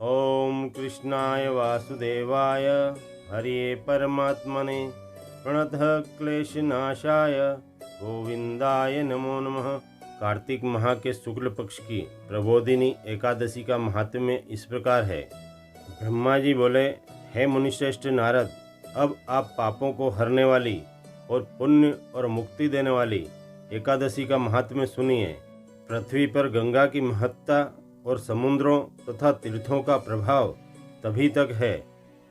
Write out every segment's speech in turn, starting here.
ओम कृष्णाय वासुदेवाय हरिये परमात्मने प्रणतः क्लेशनाशाय गोविंदाय नमो नमः। कार्तिक माह के शुक्ल पक्ष की प्रबोधिनी एकादशी का महात्म्य इस प्रकार है। ब्रह्मा जी बोले, हे मुनिश्रेष्ठ नारद, अब आप पापों को हरने वाली और पुण्य और मुक्ति देने वाली एकादशी का महात्म्य सुनिए। पृथ्वी पर गंगा की महत्ता और समुद्रों तथा तीर्थों का प्रभाव तभी तक है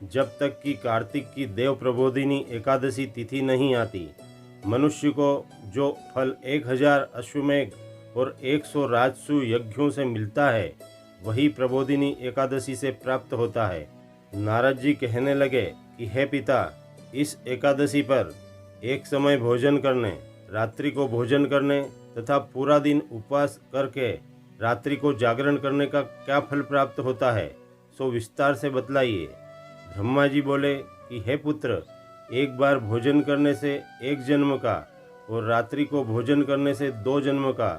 जब तक कि कार्तिक की देव प्रबोधिनी एकादशी तिथि नहीं आती। मनुष्य को जो फल 1000 अश्वमेघ और 100 राजसु यज्ञों से मिलता है, वही प्रबोधिनी एकादशी से प्राप्त होता है। नारद जी कहने लगे कि हे पिता, इस एकादशी पर एक समय भोजन करने, रात्रि को भोजन करने तथा पूरा दिन उपवास करके रात्रि को जागरण करने का क्या फल प्राप्त होता है, सो विस्तार से बतलाइए। ब्रह्मा जी बोले कि हे पुत्र, एक बार भोजन करने से 1 जन्म का और रात्रि को भोजन करने से 2 जन्म का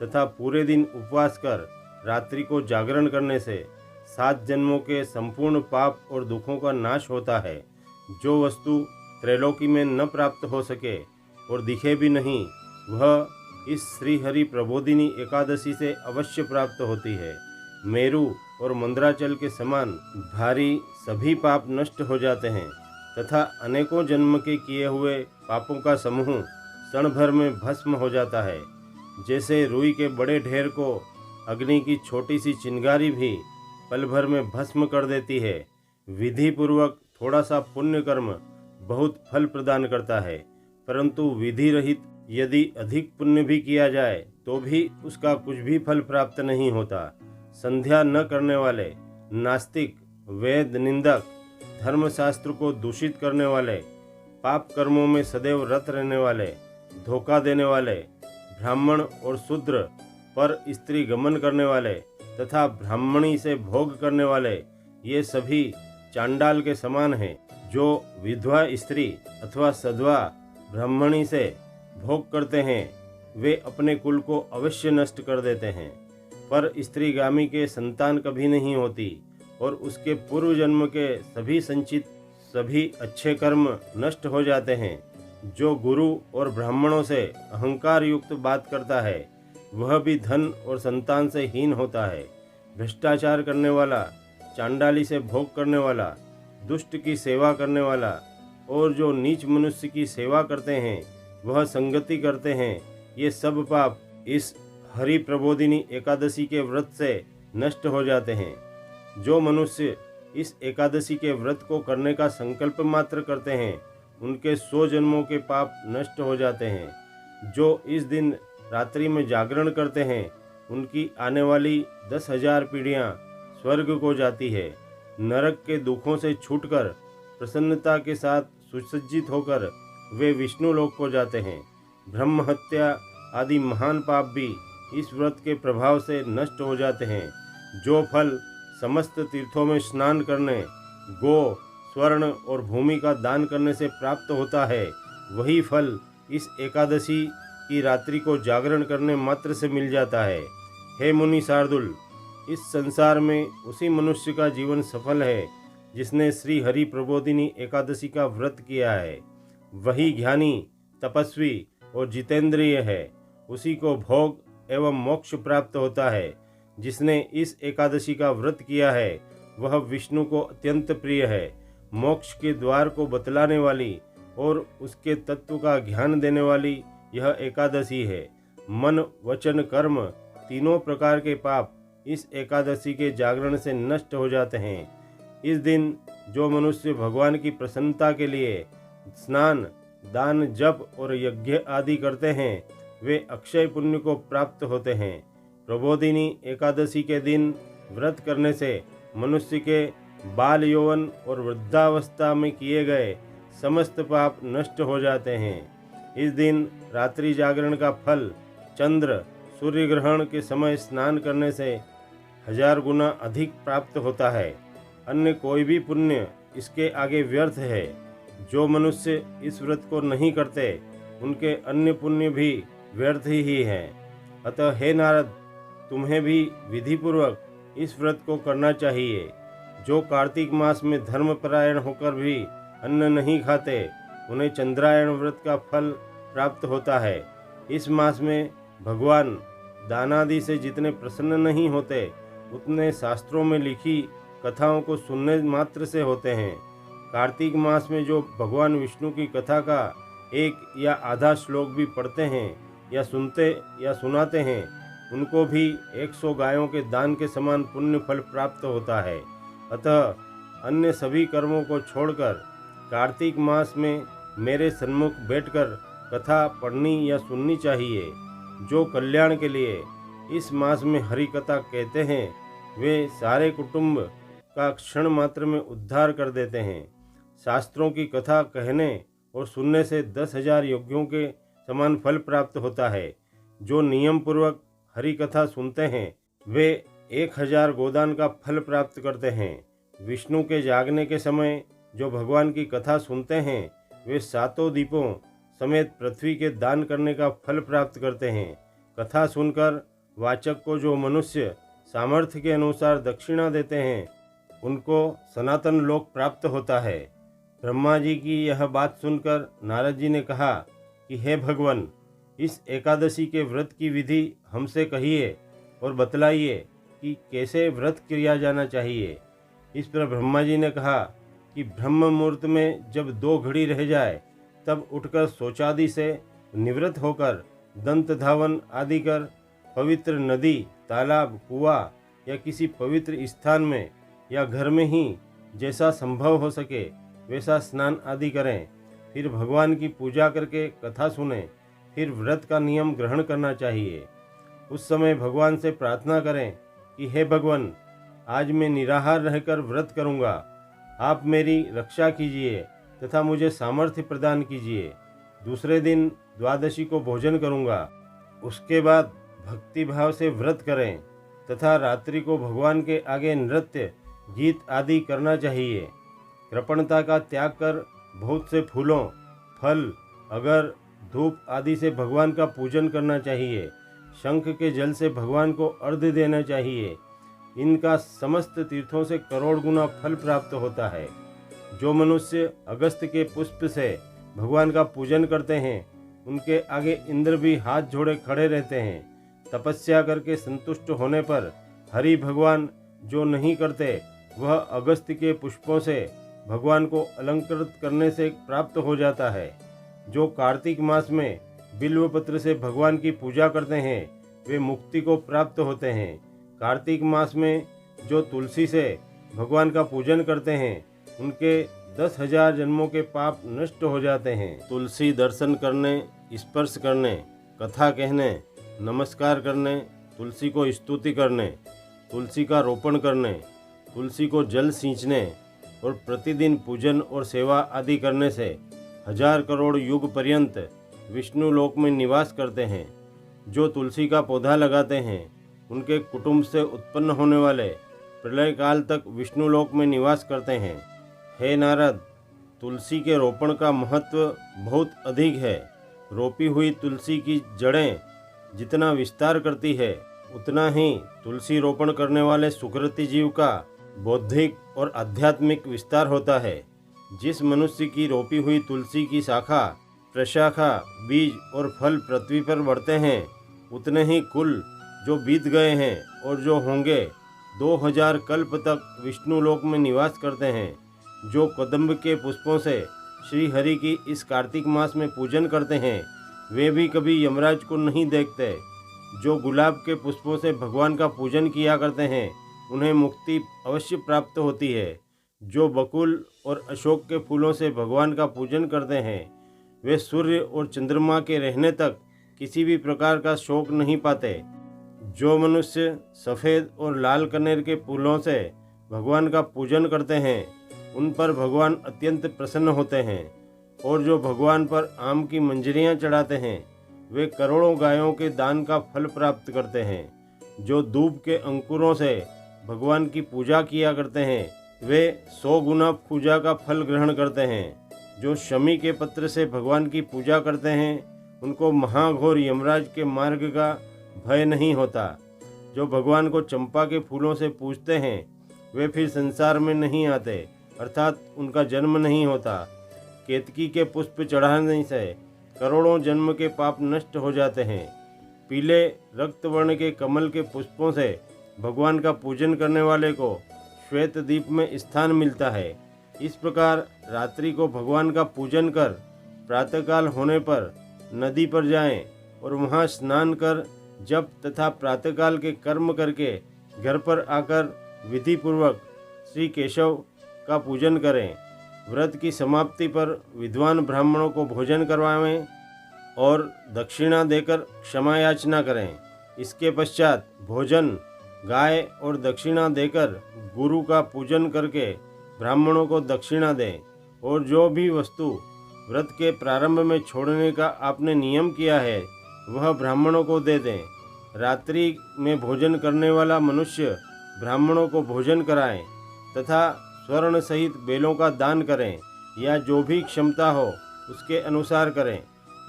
तथा पूरे दिन उपवास कर रात्रि को जागरण करने से 7 जन्मों के संपूर्ण पाप और दुखों का नाश होता है। जो वस्तु त्रैलोकी में न प्राप्त हो सके और दिखे भी नहीं, वह इस श्री हरि प्रबोधिनी एकादशी से अवश्य प्राप्त होती है। मेरु और मंदराचल के समान भारी सभी पाप नष्ट हो जाते हैं तथा अनेकों जन्म के किए हुए पापों का समूह क्षण भर में भस्म हो जाता है। जैसे रुई के बड़े ढेर को अग्नि की छोटी सी चिंगारी भी पल भर में भस्म कर देती है। विधि पूर्वक थोड़ा सा पुण्य कर्म बहुत फल प्रदान करता है, परंतु विधि रहित यदि अधिक पुण्य भी किया जाए तो भी उसका कुछ भी फल प्राप्त नहीं होता। संध्या न करने वाले, नास्तिक, वेद निंदक, धर्मशास्त्र को दूषित करने वाले, पाप कर्मों में सदैव रत रहने वाले, धोखा देने वाले, ब्राह्मण और शूद्र पर स्त्री गमन करने वाले तथा ब्राह्मणी से भोग करने वाले, ये सभी चांडाल के समान हैं। जो विधवा स्त्री अथवा सधवा ब्राह्मणी से भोग करते हैं, वे अपने कुल को अवश्य नष्ट कर देते हैं, पर स्त्रीगामी के संतान कभी नहीं होती और उसके पूर्व जन्म के सभी संचित सभी अच्छे कर्म नष्ट हो जाते हैं। जो गुरु और ब्राह्मणों से अहंकार युक्त बात करता है, वह भी धन और संतान से हीन होता है। भ्रष्टाचार करने वाला, चांडाली से भोग करने वाला, दुष्ट की सेवा करने वाला और जो नीच मनुष्य की सेवा करते हैं, वह संगति करते हैं, ये सब पाप इस हरि प्रबोधिनी एकादशी के व्रत से नष्ट हो जाते हैं। जो मनुष्य इस एकादशी के व्रत को करने का संकल्प मात्र करते हैं, उनके 100 जन्मों के पाप नष्ट हो जाते हैं। जो इस दिन रात्रि में जागरण करते हैं, उनकी आने वाली 10,000 पीढ़ियाँ स्वर्ग को जाती है। नरक के दुखों से छूटकर प्रसन्नता के साथ सुसज्जित होकर वे विष्णु लोक को जाते हैं। ब्रह्म हत्या आदि महान पाप भी इस व्रत के प्रभाव से नष्ट हो जाते हैं। जो फल समस्त तीर्थों में स्नान करने, गो, स्वर्ण और भूमि का दान करने से प्राप्त होता है, वही फल इस एकादशी की रात्रि को जागरण करने मात्र से मिल जाता है। हे मुनि शार्दुल, इस संसार में उसी मनुष्य का जीवन सफल है जिसने श्री हरि प्रबोधिनी एकादशी का व्रत किया है। वही ज्ञानी, तपस्वी और जितेंद्रिय है। उसी को भोग एवं मोक्ष प्राप्त होता है। जिसने इस एकादशी का व्रत किया है, वह विष्णु को अत्यंत प्रिय है। मोक्ष के द्वार को बतलाने वाली और उसके तत्व का ज्ञान देने वाली यह एकादशी है। मन, वचन, कर्म तीनों प्रकार के पाप इस एकादशी के जागरण से नष्ट हो जाते हैं। इस दिन जो मनुष्य भगवान की प्रसन्नता के लिए स्नान, दान, जप और यज्ञ आदि करते हैं, वे अक्षय पुण्य को प्राप्त होते हैं। प्रबोधिनी एकादशी के दिन व्रत करने से मनुष्य के बाल यौवन और वृद्धावस्था में किए गए समस्त पाप नष्ट हो जाते हैं। इस दिन रात्रि जागरण का फल चंद्र सूर्य ग्रहण के समय स्नान करने से 1000 गुना अधिक प्राप्त होता है। अन्य कोई भी पुण्य इसके आगे व्यर्थ है। जो मनुष्य इस व्रत को नहीं करते, उनके अन्य पुण्य भी व्यर्थ ही हैं। अतः हे नारद, तुम्हें भी विधि पूर्वक इस व्रत को करना चाहिए। जो कार्तिक मास में धर्मपरायण होकर भी अन्न नहीं खाते, उन्हें चंद्रायण व्रत का फल प्राप्त होता है। इस मास में भगवान दानादि से जितने प्रसन्न नहीं होते, उतने शास्त्रों में लिखी कथाओं को सुनने मात्र से होते हैं। कार्तिक मास में जो भगवान विष्णु की कथा का एक या आधा श्लोक भी पढ़ते हैं या सुनते या सुनाते हैं, उनको भी 100 गायों के दान के समान पुण्य फल प्राप्त होता है। अतः अन्य सभी कर्मों को छोड़कर कार्तिक मास में मेरे सन्मुख बैठकर कथा पढ़नी या सुननी चाहिए। जो कल्याण के लिए इस मास में हरि कथा कहते हैं, वे सारे कुटुंब का क्षण मात्र में उद्धार कर देते हैं। शास्त्रों की कथा कहने और सुनने से 10,000 यज्ञों के समान फल प्राप्त होता है। जो नियम पूर्वक हरि कथा सुनते हैं, वे 1000 गोदान का फल प्राप्त करते हैं। विष्णु के जागने के समय जो भगवान की कथा सुनते हैं, वे 7 दीपों समेत पृथ्वी के दान करने का फल प्राप्त करते हैं। कथा सुनकर वाचक को जो मनुष्य सामर्थ्य के अनुसार दक्षिणा देते हैं, उनको सनातन लोक प्राप्त होता है। ब्रह्मा जी की यह बात सुनकर नारद जी ने कहा कि हे भगवान, इस एकादशी के व्रत की विधि हमसे कहिए और बतलाइए कि कैसे व्रत किया जाना चाहिए। इस पर ब्रह्मा जी ने कहा कि ब्रह्म मुहूर्त में जब 2 घड़ी रह जाए, तब उठकर शौचादि से निवृत्त होकर दंत धावन आदि कर पवित्र नदी, तालाब, कुआं या किसी पवित्र स्थान में या घर में ही जैसा संभव हो सके वैसा स्नान आदि करें। फिर भगवान की पूजा करके कथा सुने। फिर व्रत का नियम ग्रहण करना चाहिए। उस समय भगवान से प्रार्थना करें कि हे भगवान, आज मैं निराहार रहकर व्रत करूँगा। आप मेरी रक्षा कीजिए तथा मुझे सामर्थ्य प्रदान कीजिए। दूसरे दिन द्वादशी को भोजन करूँगा। उसके बाद भक्ति भाव से व्रत करें तथा रात्रि को भगवान के आगे नृत्य, गीत आदि करना चाहिए। कृपणता का त्याग कर बहुत से फूलों, फल, अगर, धूप आदि से भगवान का पूजन करना चाहिए। शंख के जल से भगवान को अर्घ्य देना चाहिए। इनका समस्त तीर्थों से करोड़ गुना फल प्राप्त होता है। जो मनुष्य अगस्त के पुष्प से भगवान का पूजन करते हैं, उनके आगे इंद्र भी हाथ जोड़े खड़े रहते हैं। तपस्या करके संतुष्ट होने पर हरि भगवान जो नहीं करते, वह अगस्त के पुष्पों से भगवान को अलंकृत करने से प्राप्त हो जाता है। जो कार्तिक मास में बिल्व पत्र से भगवान की पूजा करते हैं, वे मुक्ति को प्राप्त होते हैं। कार्तिक मास में जो तुलसी से भगवान का पूजन करते हैं, उनके 10,000 जन्मों के पाप नष्ट हो जाते हैं। तुलसी दर्शन करने, स्पर्श करने, कथा कहने, नमस्कार करने, तुलसी को स्तुति करने, तुलसी का रोपण करने, तुलसी को जल सींचने और प्रतिदिन पूजन और सेवा आदि करने से 1000 करोड़ युग पर्यंत विष्णु लोक में निवास करते हैं। जो तुलसी का पौधा लगाते हैं, उनके कुटुंब से उत्पन्न होने वाले प्रलय काल तक विष्णु लोक में निवास करते हैं। हे नारद, तुलसी के रोपण का महत्व बहुत अधिक है। रोपी हुई तुलसी की जड़ें जितना विस्तार करती है, उतना ही तुलसी रोपण करने वाले सुकृति जीव का बौद्धिक और आध्यात्मिक विस्तार होता है। जिस मनुष्य की रोपी हुई तुलसी की शाखा, प्रशाखा, बीज और फल पृथ्वी पर बढ़ते हैं, उतने ही कुल जो बीत गए हैं और जो होंगे 2000 कल्प तक विष्णु लोक में निवास करते हैं। जो कदम्ब के पुष्पों से श्री हरि की इस कार्तिक मास में पूजन करते हैं, वे भी कभी यमराज को नहीं देखते। जो गुलाब के पुष्पों से भगवान का पूजन किया करते हैं, उन्हें मुक्ति अवश्य प्राप्त होती है। जो बकुल और अशोक के फूलों से भगवान का पूजन करते हैं, वे सूर्य और चंद्रमा के रहने तक किसी भी प्रकार का शोक नहीं पाते। जो मनुष्य सफ़ेद और लाल कनेर के फूलों से भगवान का पूजन करते हैं, उन पर भगवान अत्यंत प्रसन्न होते हैं। और जो भगवान पर आम की मंजरियाँ चढ़ाते हैं, वे करोड़ों गायों के दान का फल प्राप्त करते हैं। जो दूब के अंकुरों से भगवान की पूजा किया करते हैं, वे 100 गुना पूजा का फल ग्रहण करते हैं। जो शमी के पत्र से भगवान की पूजा करते हैं, उनको महाघोर यमराज के मार्ग का भय नहीं होता। जो भगवान को चंपा के फूलों से पूजते हैं, वे फिर संसार में नहीं आते, अर्थात उनका जन्म नहीं होता। केतकी के पुष्प चढ़ाने से करोड़ों जन्म के पाप नष्ट हो जाते हैं। पीले रक्त वर्ण के कमल के पुष्पों से भगवान का पूजन करने वाले को श्वेत दीप में स्थान मिलता है। इस प्रकार रात्रि को भगवान का पूजन कर प्रातःकाल होने पर नदी पर जाएं और वहां स्नान कर जप तथा प्रातःकाल के कर्म करके घर पर आकर विधि पूर्वक श्री केशव का पूजन करें। व्रत की समाप्ति पर विद्वान ब्राह्मणों को भोजन करवाएं और दक्षिणा देकर क्षमा याचना करें। इसके पश्चात भोजन, गाय और दक्षिणा देकर गुरु का पूजन करके ब्राह्मणों को दक्षिणा दें और जो भी वस्तु व्रत के प्रारंभ में छोड़ने का आपने नियम किया है वह ब्राह्मणों को दे दें। रात्रि में भोजन करने वाला मनुष्य ब्राह्मणों को भोजन कराएं तथा स्वर्ण सहित बेलों का दान करें या जो भी क्षमता हो उसके अनुसार करें।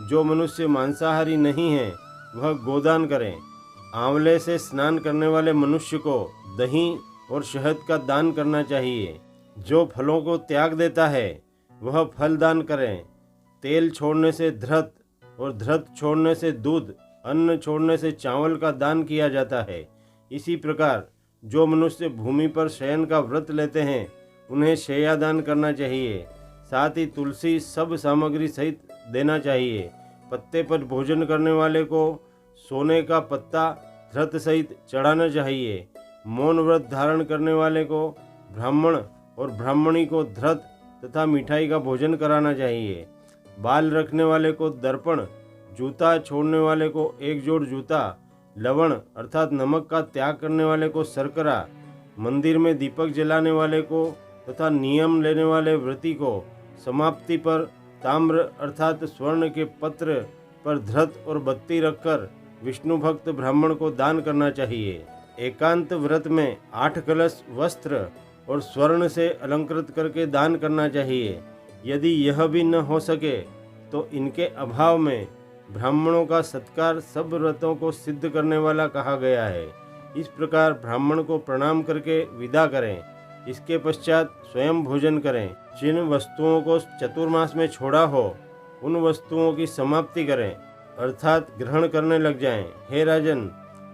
जो मनुष्य मांसाहारी नहीं है वह गोदान करें। आंवले से स्नान करने वाले मनुष्य को दही और शहद का दान करना चाहिए। जो फलों को त्याग देता है वह फल दान करें। तेल छोड़ने से धृत और धृत छोड़ने से दूध, अन्न छोड़ने से चावल का दान किया जाता है। इसी प्रकार जो मनुष्य भूमि पर शयन का व्रत लेते हैं उन्हें शय्यादान करना चाहिए। साथ ही तुलसी सब सामग्री सहित देना चाहिए। पत्ते पर भोजन करने वाले को सोने का पत्ता धृत सहित चढ़ाना चाहिए। मौन व्रत धारण करने वाले को ब्राह्मण और ब्राह्मणी को धृत तथा मिठाई का भोजन कराना चाहिए। बाल रखने वाले को दर्पण, जूता छोड़ने वाले को एक जोड़ जूता, लवण अर्थात नमक का त्याग करने वाले को शर्करा, मंदिर में दीपक जलाने वाले को तथा नियम लेने वाले व्रती को समाप्ति पर ताम्र अर्थात स्वर्ण के पत्र पर धृत और बत्ती रखकर विष्णु भक्त ब्राह्मण को दान करना चाहिए। एकांत व्रत में 8 कलश वस्त्र और स्वर्ण से अलंकृत करके दान करना चाहिए। यदि यह भी न हो सके तो इनके अभाव में ब्राह्मणों का सत्कार सब व्रतों को सिद्ध करने वाला कहा गया है। इस प्रकार ब्राह्मण को प्रणाम करके विदा करें। इसके पश्चात स्वयं भोजन करें। जिन वस्तुओं को चतुर्मास में छोड़ा हो उन वस्तुओं की समाप्ति करें अर्थात ग्रहण करने लग जाएं। हे राजन,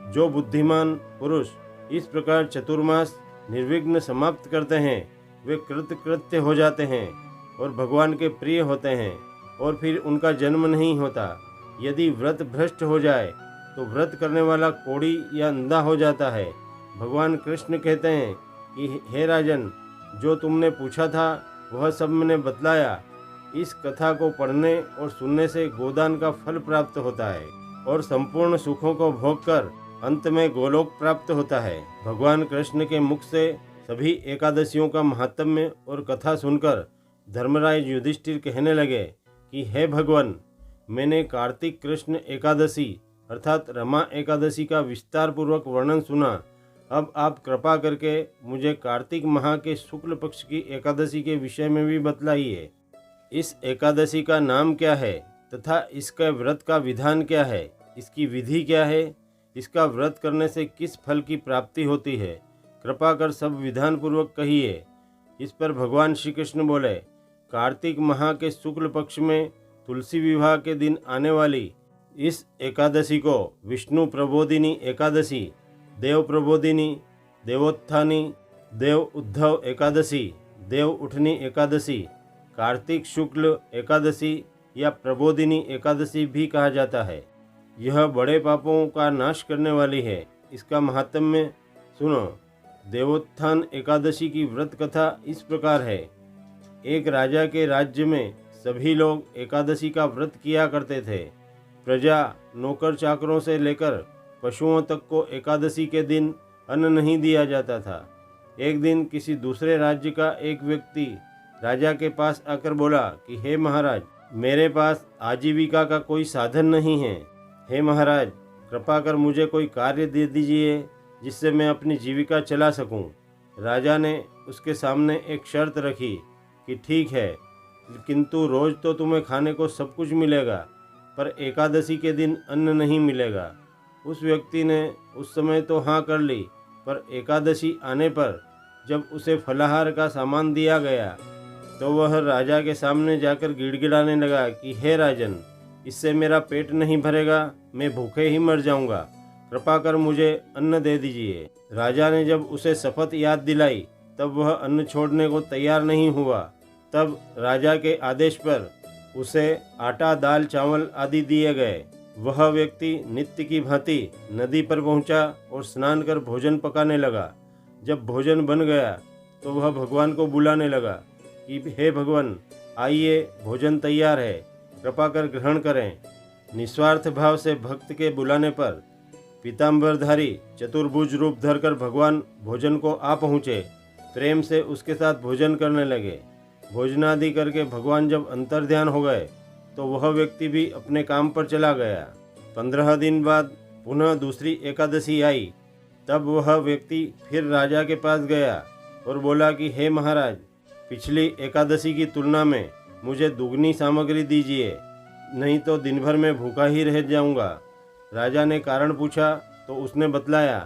जो बुद्धिमान पुरुष इस प्रकार चतुर्मास निर्विघ्न समाप्त करते हैं वे कृतकृत्य हो जाते हैं और भगवान के प्रिय होते हैं और फिर उनका जन्म नहीं होता। यदि व्रत भ्रष्ट हो जाए तो व्रत करने वाला कोढ़ी या अंधा हो जाता है। भगवान कृष्ण कहते हैं कि हे राजन, जो तुमने पूछा था वह सब मैंने बतलाया। इस कथा को पढ़ने और सुनने से गोदान का फल प्राप्त होता है और संपूर्ण सुखों को भोग कर अंत में गोलोक प्राप्त होता है। भगवान कृष्ण के मुख से सभी एकादशियों का महात्म्य और कथा सुनकर धर्मराज युधिष्ठिर कहने लगे कि हे भगवान, मैंने कार्तिक कृष्ण एकादशी अर्थात रमा एकादशी का विस्तार पूर्वक वर्णन सुना। अब आप कृपा करके मुझे कार्तिक माह के शुक्ल पक्ष की एकादशी के विषय में भी बतलाइए। इस एकादशी का नाम क्या है तथा इसके व्रत का विधान क्या है, इसकी विधि क्या है, इसका व्रत करने से किस फल की प्राप्ति होती है, कृपा कर सब विधान पूर्वक कहिए। इस पर भगवान श्री कृष्ण बोले, कार्तिक माह के शुक्ल पक्ष में तुलसी विवाह के दिन आने वाली इस एकादशी को विष्णु प्रबोधिनी एकादशी, देव प्रबोधिनी, देवोत्थानी, देव उद्धव एकादशी, देव उठनी एकादशी, कार्तिक शुक्ल एकादशी या प्रबोधिनी एकादशी भी कहा जाता है। यह बड़े पापों का नाश करने वाली है। इसका महात्म्य सुनो। देवोत्थान एकादशी की व्रत कथा इस प्रकार है। एक राजा के राज्य में सभी लोग एकादशी का व्रत किया करते थे। प्रजा, नौकर चाकरों से लेकर पशुओं तक को एकादशी के दिन अन्न नहीं दिया जाता था। एक दिन किसी दूसरे राज्य का एक व्यक्ति राजा के पास आकर बोला कि हे महाराज, मेरे पास आजीविका का कोई साधन नहीं है। हे महाराज, कृपा कर मुझे कोई कार्य दे दीजिए जिससे मैं अपनी जीविका चला सकूं। राजा ने उसके सामने एक शर्त रखी कि ठीक है, किंतु रोज तो तुम्हें खाने को सब कुछ मिलेगा, पर एकादशी के दिन अन्न नहीं मिलेगा। उस व्यक्ति ने उस समय तो हाँ कर ली, पर एकादशी आने पर जब उसे फलाहार का सामान दिया गया तो वह राजा के सामने जाकर गिड़गिड़ाने लगा कि हे राजन, इससे मेरा पेट नहीं भरेगा, मैं भूखे ही मर जाऊंगा, कृपा कर मुझे अन्न दे दीजिए। राजा ने जब उसे शपथ याद दिलाई तब वह अन्न छोड़ने को तैयार नहीं हुआ। तब राजा के आदेश पर उसे आटा, दाल, चावल आदि दिए गए। वह व्यक्ति नित्य की भांति नदी पर पहुंचा और स्नान कर भोजन पकाने लगा। जब भोजन बन गया तो वह भगवान को बुलाने लगा कि हे भगवान, आइए, भोजन तैयार है, कृपा कर ग्रहण करें। निस्वार्थ भाव से भक्त के बुलाने पर पीताम्बरधारी चतुर्भुज रूप धरकर भगवान भोजन को आ पहुँचे। प्रेम से उसके साथ भोजन करने लगे। भोजनादि करके भगवान जब अंतर्ध्यान हो गए तो वह व्यक्ति भी अपने काम पर चला गया। 15 दिन बाद पुनः दूसरी एकादशी आई। तब वह व्यक्ति फिर राजा के पास गया और बोला कि हे महाराज, पिछली एकादशी की तुलना में मुझे दुगनी सामग्री दीजिए, नहीं तो दिन भर में भूखा ही रह जाऊंगा। राजा ने कारण पूछा तो उसने बतलाया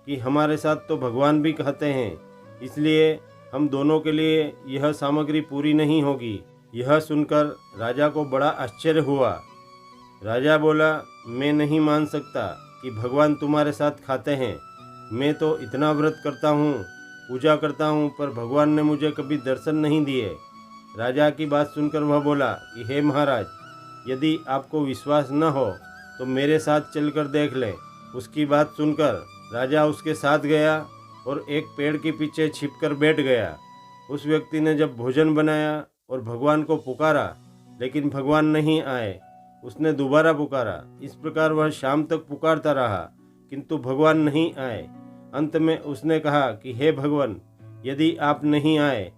कि हमारे साथ तो भगवान भी कहते हैं, इसलिए हम दोनों के लिए यह सामग्री पूरी नहीं होगी। यह सुनकर राजा को बड़ा आश्चर्य हुआ। राजा बोला, मैं नहीं मान सकता कि भगवान तुम्हारे साथ खाते हैं। मैं तो इतना व्रत करता हूँ, पूजा करता हूँ, पर भगवान ने मुझे कभी दर्शन नहीं दिए। राजा की बात सुनकर वह बोला कि हे महाराज, यदि आपको विश्वास न हो तो मेरे साथ चलकर देख लें। उसकी बात सुनकर राजा उसके साथ गया और एक पेड़ के पीछे छिपकर बैठ गया। उस व्यक्ति ने जब भोजन बनाया और भगवान को पुकारा, लेकिन भगवान नहीं आए। उसने दोबारा पुकारा। इस प्रकार वह शाम तक पुकारता रहा, किंतु भगवान नहीं आए। अंत में उसने कहा कि हे भगवान, यदि आप नहीं आए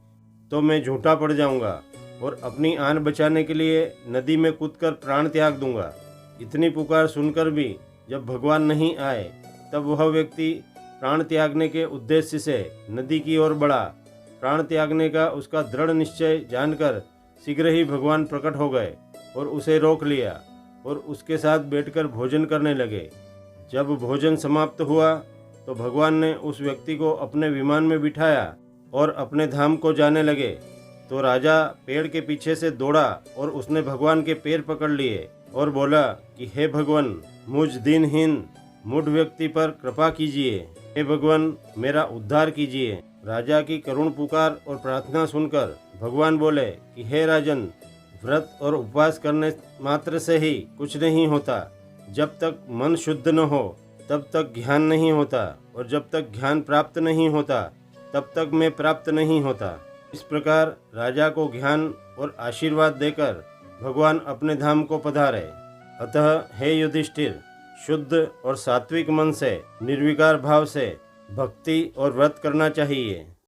तो मैं झूठा पड़ जाऊंगा और अपनी आन बचाने के लिए नदी में कूदकर प्राण त्याग दूंगा। इतनी पुकार सुनकर भी जब भगवान नहीं आए तब वह व्यक्ति प्राण त्यागने के उद्देश्य से नदी की ओर बढ़ा। प्राण त्यागने का उसका दृढ़ निश्चय जानकर शीघ्र ही भगवान प्रकट हो गए और उसे रोक लिया और उसके साथ बैठकर भोजन करने लगे। जब भोजन समाप्त हुआ तो भगवान ने उस व्यक्ति को अपने विमान में बिठाया और अपने धाम को जाने लगे। तो राजा पेड़ के पीछे से दौड़ा और उसने भगवान के पैर पकड़ लिए और बोला कि हे भगवान, मुझ दीनहीन मूढ़ व्यक्ति पर कृपा कीजिए। हे भगवान, मेरा उद्धार कीजिए। राजा की करुण पुकार और प्रार्थना सुनकर भगवान बोले कि हे राजन, व्रत और उपवास करने मात्र से ही कुछ नहीं होता। जब तक मन शुद्ध न हो तब तक ज्ञान नहीं होता, और जब तक ज्ञान प्राप्त नहीं होता तब तक मैं प्राप्त नहीं होता। इस प्रकार राजा को ज्ञान और आशीर्वाद देकर भगवान अपने धाम को पधारे। अतः हे युधिष्ठिर, शुद्ध और सात्विक मन से निर्विकार भाव से भक्ति और व्रत करना चाहिए।